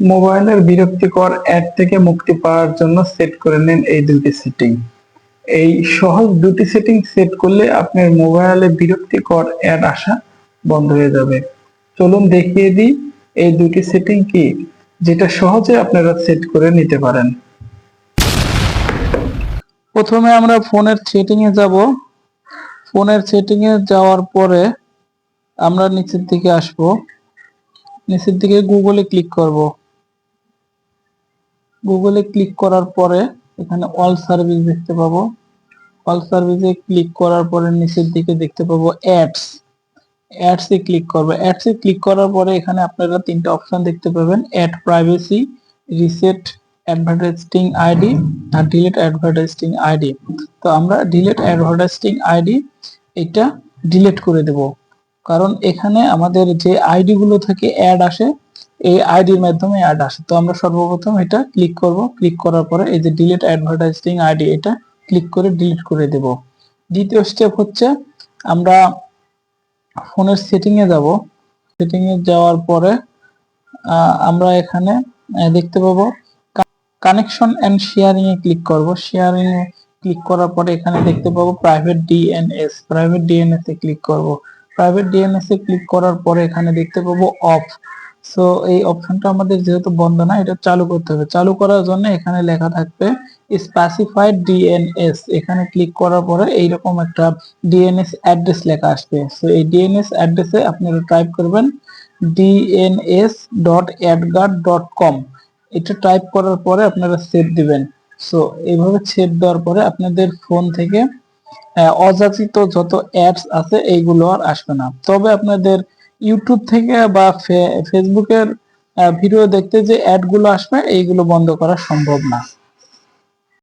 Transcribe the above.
মোবাইলের বিরক্তিকর অ্যাড থেকে মুক্তি পাওয়ার জন্য সেট করে নিন এই দুটি সেটিং। এই সহজ দুটি সেটিং সেট করলে আপনার মোবাইলে বিরক্তিকর অ্যাড আসা বন্ধ হয়ে যাবে। চলুন দেখিয়ে দিই এই দুটি সেটিং কি, যেটা সহজে আপনারা সেট করে নিতে পারেন। প্রথমে আমরা ফোনের সেটিং এ যাব। ফোনের সেটিং এ যাওয়ার পরে আমরা নিচের দিকে আসব। নিচের দিকে গুগলে ক্লিক করব। গুগলে ক্লিক করার পরে এখানে অল সার্ভিস দেখতে পাবো। অল সার্ভিসে ক্লিক করার পরে নিচের দিকে দেখতে পাবো অ্যাডস। অ্যাডস এ ক্লিক করব। অ্যাডস এ ক্লিক করার পরে এখানে আপনারা তিনটা অপশন দেখতে পাবেন: ad privacy, reset advertising ID আর ডিলিট অ্যাডভার্টাইজিং আইডি। তো আমরা ডিলিট অ্যাডভার্টাইজিং আইডি এটা ডিলিট করে দেব, কারণ এখানে আমাদের যে আইডি গুলো থেকে অ্যাড আসে এই আইডির মাধ্যমে অ্যাড আসে। তো আমরা সর্বপ্রথম এটা ক্লিক করব। ক্লিক করার পরে এই যে ডিলিট অ্যাডভার্টাইজিং আইডি এটা ক্লিক করে ডিলিট করে দেব। দ্বিতীয় স্টেপ হচ্ছে আমরা ফোনের সেটিং এ যাব। সেটিং এ যাওয়ার পরে আমরা এখানে দেখতে পাবো কানেকশন এন্ড শেয়ারিং এ ক্লিক করব। শেয়ারিং এ ক্লিক করার পরে এখানে দেখতে পাবো প্রাইভেট ডিএনএস। প্রাইভেট ডিএনএস এ ক্লিক করব। প্রাইভেট ডিএনএস এ ক্লিক করার পরে এখানে দেখতে পাবো অফ। সো এই অপশনটা আমাদের যেহেতু বন্ধ না, এটা চালু করতে হবে। চালু করার জন্য এখানে লেখা থাকবে স্পেসিফাইড ডিএনএস। এখানে ক্লিক করার পরে এইরকম একটা ডিএনএস অ্যাড্রেস লেখা আসবে। সো এই ডিএনএস অ্যাড্রেসে আপনারা টাইপ করবেন dns.adguard.com। এটা টাইপ করার পরে আপনারা সেভ দিবেন। সো এইভাবে সেভ দেওয়ার পরে আপনাদের ফোন থেকে অযাচিত যত অ্যাডস আছে এইগুলো আর আসবে না। তবে আপনাদের ইউটিউব থেকে বা ফেসবুকের ভিডিও দেখতে যে অ্যাড গুলো আসবে এইগুলো বন্ধ করা সম্ভব না।